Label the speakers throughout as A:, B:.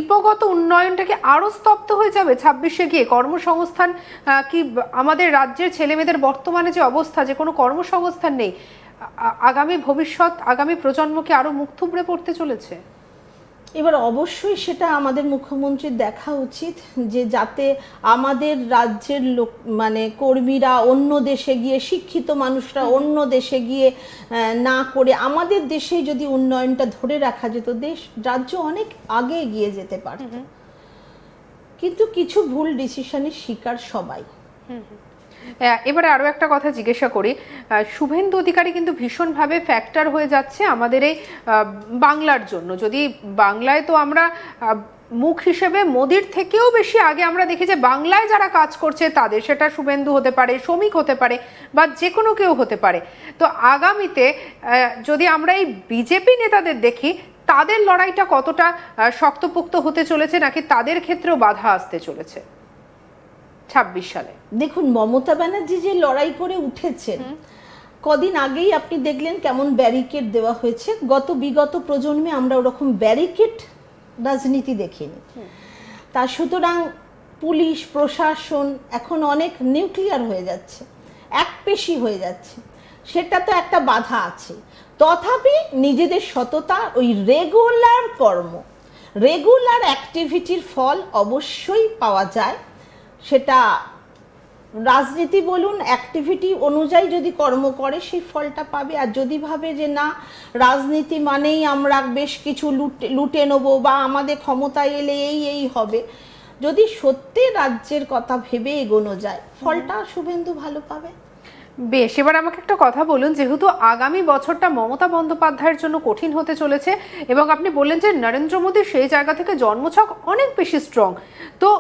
A: শিল্পগত উন্নয়নটাকে আরো স্তব্ধ হয়ে যাবে 26-এ গিয়ে? কর্মসংস্থান কি আমাদের রাজ্যের ছেলেমেয়েদের বর্তমানে যে অবস্থা, যে কোনো কর্মসংস্থান নেই, আগামী ভবিষ্যৎ, আগামী প্রজন্মকে আরো মুখ থুবড়ে পড়তে চলেছে?
B: এবার অবশ্যই সেটা আমাদের মুখ্যমন্ত্রীর দেখা উচিত, যে যাতে আমাদের রাজ্যের লোক মানে কর্মীরা অন্য দেশে গিয়ে, শিক্ষিত মানুষরা অন্য দেশে গিয়ে না করে আমাদের দেশেই যদি উন্নয়নটা ধরে রাখা যেত, রাজ্য অনেক আগে এগিয়ে যেতে পারত। কিন্তু কিছু ভুল ডিসিশনের শিকার সবাই।
A: এবারে আরো একটা কথা জিজ্ঞাসা করি, শুভেন্দু অধিকারী কিন্তু ভীষণভাবে ফ্যাক্টর হয়ে যাচ্ছে আমাদের এই বাংলার জন্য। যদি বাংলায় তো আমরা মুখ হিসেবে মোদির থেকেও বেশি আগে আমরা দেখি যে বাংলায় যারা কাজ করছে তাদের, সেটা শুভেন্দু হতে পারে, শ্রমিক হতে পারে, বা যে কোনো কেউ হতে পারে। তো আগামীতে যদি আমরা এই বিজেপি নেতাদের দেখি, তাদের লড়াইটা কতটা শক্তপোক্ত হতে চলেছে, নাকি তাদের ক্ষেত্রেও বাধা আসতে চলেছে 26 সালে?
B: দেখুন, মমতা ব্যানার্জি যে লড়াই করে উঠেছেন, কদিন আগেই আপনি দেখলেন কেমন ব্যারিকেড দেওয়া হয়েছে। বিগত প্রজন্মে আমরা ওরকম ব্যারিকেড রাজনীতি দেখিনি। তা সুতরাং পুলিশ প্রশাসন এখন অনেক নিউক্লিয়ার হয়ে যাচ্ছে, একপেশি হয়ে যাচ্ছে, সেটা তো একটা বাধা আছে। তথাপি নিজেদের সততা, ওই রেগুলার কর্ম, রেগুলার অ্যাক্টিভিটির ফল অবশ্যই পাওয়া যায়। সেটা রাজনীতি বলুন, অ্যাক্টিভিটি অনুযায়ী যদি কর্ম করে সেই ফলটা পাবে। আর যদি ভাবে যে না, রাজনীতি মানেই আমরা বেশ কিছু লুটে নেবো বা আমাদের ক্ষমতায় এলে এই হবে, যদি সত্যি রাজ্যের কথা ভেবে এগোনো যায়, ফলটা শুভেন্দু ভালো পাবে।
A: বেশ, এবার আমাকে একটা কথা বলুন, যেহেতু আগামী বছরটা মমতা বন্দ্যোপাধ্যায়ের জন্য কঠিন হতে চলেছে, এবং আপনি বললেন যে নরেন্দ্র মোদীর সেই জায়গা থেকে জন্মছক অনেক বেশি স্ট্রং, তো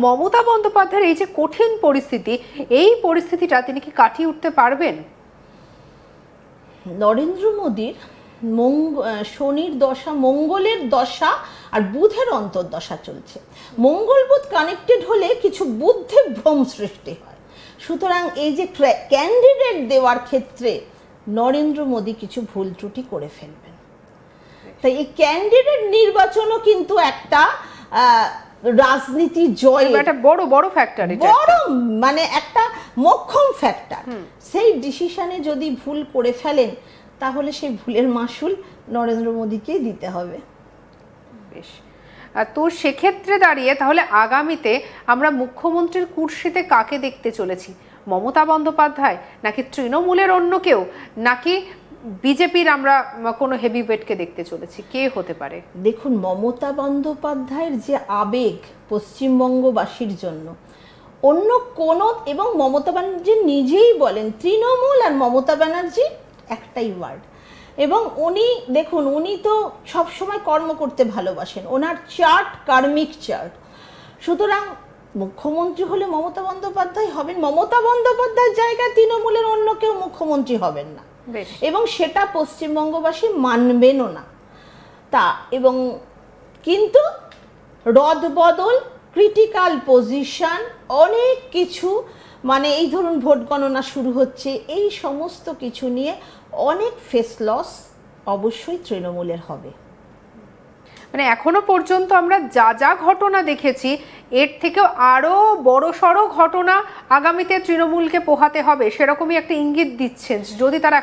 A: মমতা বন্দ্যোপাধ্যায়ের এই যে কঠিন পরিস্থিতি, এই পরিস্থিতিটা তিনি কি কাটিয়ে উঠতে পারবেন?
B: নরেন্দ্র মোদীর শনির দশা, মঙ্গলের দশা আর বুধের অন্তর্দশা চলছে। মঙ্গল বুধ কানেক্টেড হলে কিছু বুদ্ধে ভ্রম সৃষ্টি হয়। সুতরাং এই যে ক্যান্ডিডেট দেওয়ার ক্ষেত্রে নরেন্দ্র মোদী কিছু ভুল ত্রুটি করে ফেলবেন। তাই এই ক্যান্ডিডেট নির্বাচনও কিন্তু একটা রাজনীতি জয়,
A: একটা বড় ফ্যাক্টর,
B: বড় মানে একটা মোক্ষম ফ্যাক্টর। সেই ডিসিশনে যদি ভুল করে ফেলেন, তাহলে সেই ভুলের মাসুল নরেন্দ্র মোদীকেই দিতে হবে।
A: বেশ, তো সেক্ষেত্রে দাঁড়িয়ে তাহলে আগামীতে আমরা মুখ্যমন্ত্রীর কুর্সিতে কাকে দেখতে চলেছি? মমতা বন্দ্যোপাধ্যায়, নাকি তৃণমূলের অন্য কেউ, নাকি বিজেপির আমরা কোনো হেভিওয়েটকে দেখতে চলেছি? কে হতে পারে?
B: দেখুন, মমতা বন্দ্যোপাধ্যায়ের যে আবেগ পশ্চিমবঙ্গবাসীর জন্য, অন্য কোনো, এবং মমতা ব্যানার্জি নিজেই বলেন তৃণমূল আর মমতা ব্যানার্জি একটাই ওয়ার্ড। এবং উনি দেখুন, উনি তো সবসময় কর্ম করতে ভালোবাসেন, ওনার চার্ট কার্মিক চার্ট। সুতরাং মুখ্যমন্ত্রী হলে মমতা বন্দ্যোপাধ্যায় হবেন। মমতা বন্দ্যোপাধ্যায়ের জায়গায় তৃণমূলের অন্য কেউ মুখ্যমন্ত্রী হবেন না, এবং সেটা পশ্চিমবঙ্গবাসী মানবেনও না। এবং কিন্তু রদবদল, ক্রিটিক্যাল পজিশন, অনেক কিছু, মানে এই ধরুন ভোট গণনা শুরু হচ্ছে, এই সমস্ত কিছু নিয়ে অনেক ফেস লস অবশ্যই তৃণমূলের হবে।
A: মানে এখনো পর্যন্ত আমরা যা ঘটনা দেখেছি, এর থেকেও আরো বড়সড় ঘটনা আগামীতে তৃণমূলকে পোহাতে হবে, সেরকমই একটা ইঙ্গিত দিচ্ছেন, যদি তারা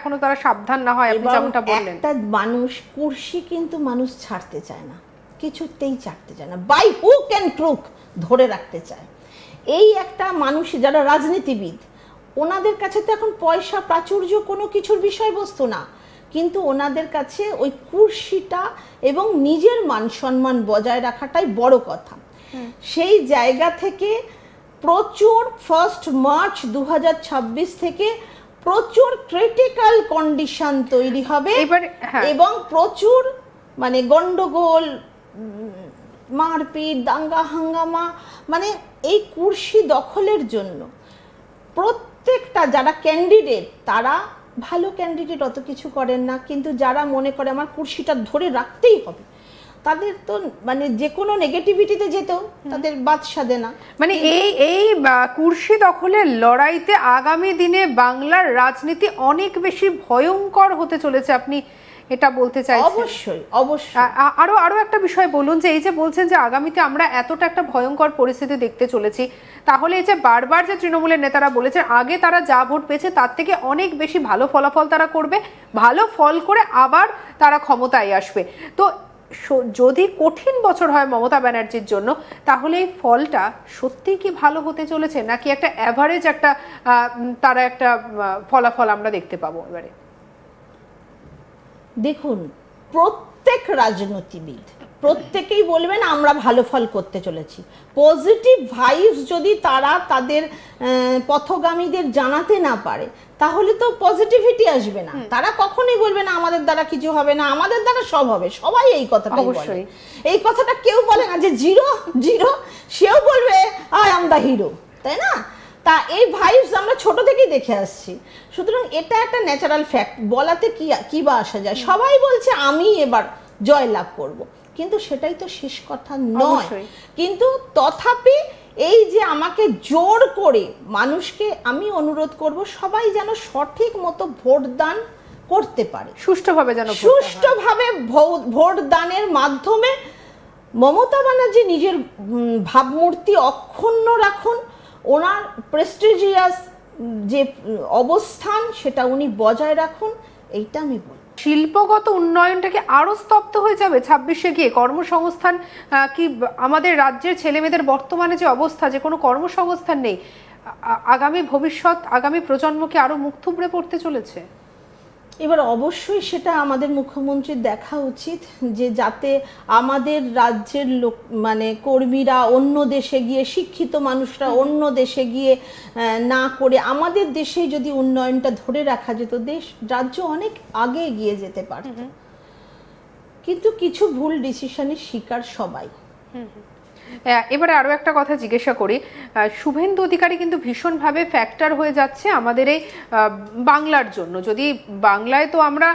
A: সাবধান না হয়। আপনি যেমনটা বললেন,
B: একটা মানুষ কুর্সি কিন্তু মানুষ ছাড়তে চায় না, কিছুতেই ছাড়তে চায় না, বাই হুক অ্যান্ড ক্রুক ধরে রাখতে চায়। এই একটা মানুষ, যারা রাজনীতিবিদ, ওনাদের কাছে তো এখন পয়সা প্রাচুর্য কোনো কিছুর বিষয়বস্তু না, কিন্তু ওনাদের কাছে ওই কুর্সিটা এবং নিজের মান সম্মান বজায় রাখাটাই বড় কথা। সেই জায়গা থেকে প্রচুর 1 মার্চ 2026 থেকে প্রচুর ক্রিটিক্যাল কন্ডিশন তৈরি হবে, এবং প্রচুর মানে গন্ডগোল, মারপিট, দাঙ্গা হাঙ্গামা, মানে এই কুর্সি দখলের জন্য প্রত্যেকটা যারা ক্যান্ডিডেট, তারা ভালো ক্যান্ডিডেট অত কিছু করেন না, কিন্তু যারা মনে করে আমার কুর্সিটা ধরে রাখতেই হবে, তাদের তো মানে যে কোনো নেগেটিভিটিতে যেতেও তাদের বাদ সাধে না।
A: মানে এই কুর্সি দখলের লড়াইতে আগামী দিনে বাংলার রাজনীতি অনেক বেশি ভয়ঙ্কর হতে চলেছে, আপনি এটা বলতে চাইছেন?
B: অবশ্যই অবশ্যই।
A: আরো আরো একটা বিষয় বলুন, যে এই যে বলছেন যে আগামীতে আমরা এতটা একটা ভয়ঙ্কর পরিস্থিতি দেখতে চলেছি, তাহলে এই যে বারবার যে তৃণমূলের নেতারা বলেছেন আগে তারা যা ভোট পেয়েছে তার থেকে অনেক বেশি ভালো ফলাফল তারা করবে, ভালো ফল করে আবার তারা ক্ষমতায় আসবে, তো যদি কঠিন বছর হয় মমতা ব্যানার্জির জন্য, তাহলে এই ফলটা সত্যিই কি ভালো হতে চলেছে, নাকি একটা অ্যাভারেজ একটা তারা একটা ফলাফল আমরা দেখতে পাবো এবারে?
B: দেখুন, প্রত্যেক রাজনীতিবিদ প্রত্যেকেই বলবেন আমরা ভালো ফল করতে চলেছি। পজিটিভ ভাইবস যদি তারা তাদের পথগামীদের জানাতে না পারে, তাহলে তো পজিটিভিটি আসবে না। তারা কখনোই বলবে না আমাদের দ্বারা কিছু হবে না, আমাদের দ্বারা সব হবে। সবাই এই কথাটাই বলে। এই কথাটা কেউ বলে না যে জিরো জিরো, সেও বলবে আই এম দ্য হিরো, তাই না? তা এই ভাইবস আমরা ছোট থেকেই দেখে আসছি, সুতরাং এটা একটা ন্যাচারাল ফ্যাক্ট। বলাতে কি বা আসা যায়? সবাই বলছে আমি এবার জয় লাভ করব, কিন্তু সেটাই তো শেষ কথা নয়। কিন্তু তথাপি এই যে আমাকে জোর করে মানুষকে আমি অনুরোধ করব সবাই যেন সঠিক মতো ভোট দান করতে পারে,
A: সুষ্ঠুভাবে যেন
B: সুষ্ঠুভাবে ভোট দানের মাধ্যমে মমতা ব্যানার্জি নিজের ভাবমূর্তি অক্ষুণ্ণ রাখুন, ওনার প্রেস্টিজিয়াস যে অবস্থান সেটা উনি বজায় রাখুন, এইটা আমি বলব।
A: শিল্পগত উন্নয়নটাকে আরো স্তব্ধ হয়ে যাবে 26-এ গিয়ে? কর্মসংস্থান কি আমাদের রাজ্যের ছেলেমেয়েদের বর্তমানে যে অবস্থা, যে কোনো কর্মসংস্থান নেই, আগামী ভবিষ্যৎ আগামী প্রজন্মকে আরো মুখ থুবড়ে পড়তে চলেছে?
B: এবার অবশ্যই সেটা আমাদের মুখ্যমন্ত্রীর দেখা উচিত, যে যাতে আমাদের রাজ্যের লোক মানে কর্মীরা অন্য দেশে গিয়ে, শিক্ষিত মানুষরা অন্য দেশে গিয়ে না করে আমাদের দেশেই যদি উন্নয়নটা ধরে রাখা যেত, রাজ্য অনেক আগে এগিয়ে যেতে পারত। কিন্তু কিছু ভুল ডিসিশনের শিকার সবাই।
A: এবারে আরো একটা কথা জিজ্ঞাসা করি, শুভেন্দু অধিকারী কিন্তু ভীষণভাবে ফ্যাক্টর হয়ে যাচ্ছে আমাদের এই বাংলার জন্য। যদি বাংলায় তো আমরা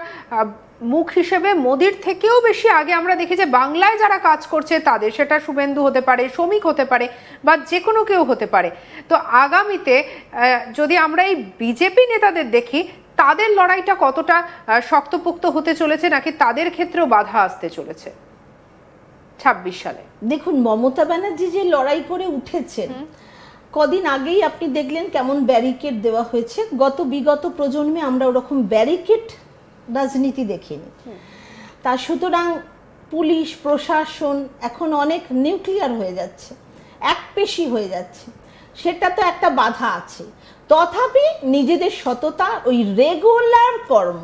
A: মুখ হিসেবে মোদির থেকেও বেশি আগে আমরা দেখি যে বাংলায় যারা কাজ করছে তাদের, সেটা শুভেন্দু হতে পারে, শ্রমিক হতে পারে, বা যে কোনো কেউ হতে পারে। তো আগামীতে যদি আমরা এই বিজেপি নেতাদের দেখি, তাদের লড়াইটা কতটা শক্তপোক্ত হতে চলেছে, নাকি তাদের ক্ষেত্রেও বাধা আসতে চলেছে 26 সালে?
B: দেখুন, মমতা ব্যানার্জি যে লড়াই করে উঠেছেন, কদিন আগেই আপনি দেখলেন কেমন ব্যারিকেড দেওয়া হয়েছে। বিগত প্রজন্মে আমরা ওরকম ব্যারিকেড রাজনীতি দেখিনি। তা সুতরাং পুলিশ প্রশাসন এখন অনেক নিউক্লিয়ার হয়ে যাচ্ছে, একপেশি হয়ে যাচ্ছে, সেটা তো একটা বাধা আছে। তথাপি নিজেদের সততা, ওই রেগুলার কর্ম,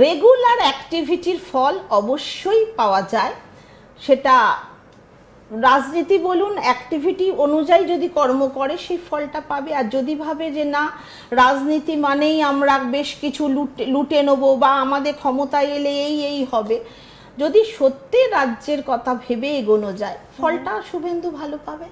B: রেগুলার অ্যাক্টিভিটির ফল অবশ্যই পাওয়া যায়। সেটা রাজনীতি বলুন, অ্যাক্টিভিটি অনুযায়ী যদি কর্ম করে সেই ফলটা পাবে। আর যদি ভাবে যে না, রাজনীতি মানেই আমরা বেশ কিছু লুটে নেবো বা আমাদের ক্ষমতায় এলে এই হবে, যদি সত্যি রাজ্যের কথা ভেবে এগোনো যায়, ফলটা শুভেন্দু ভালো পাবে।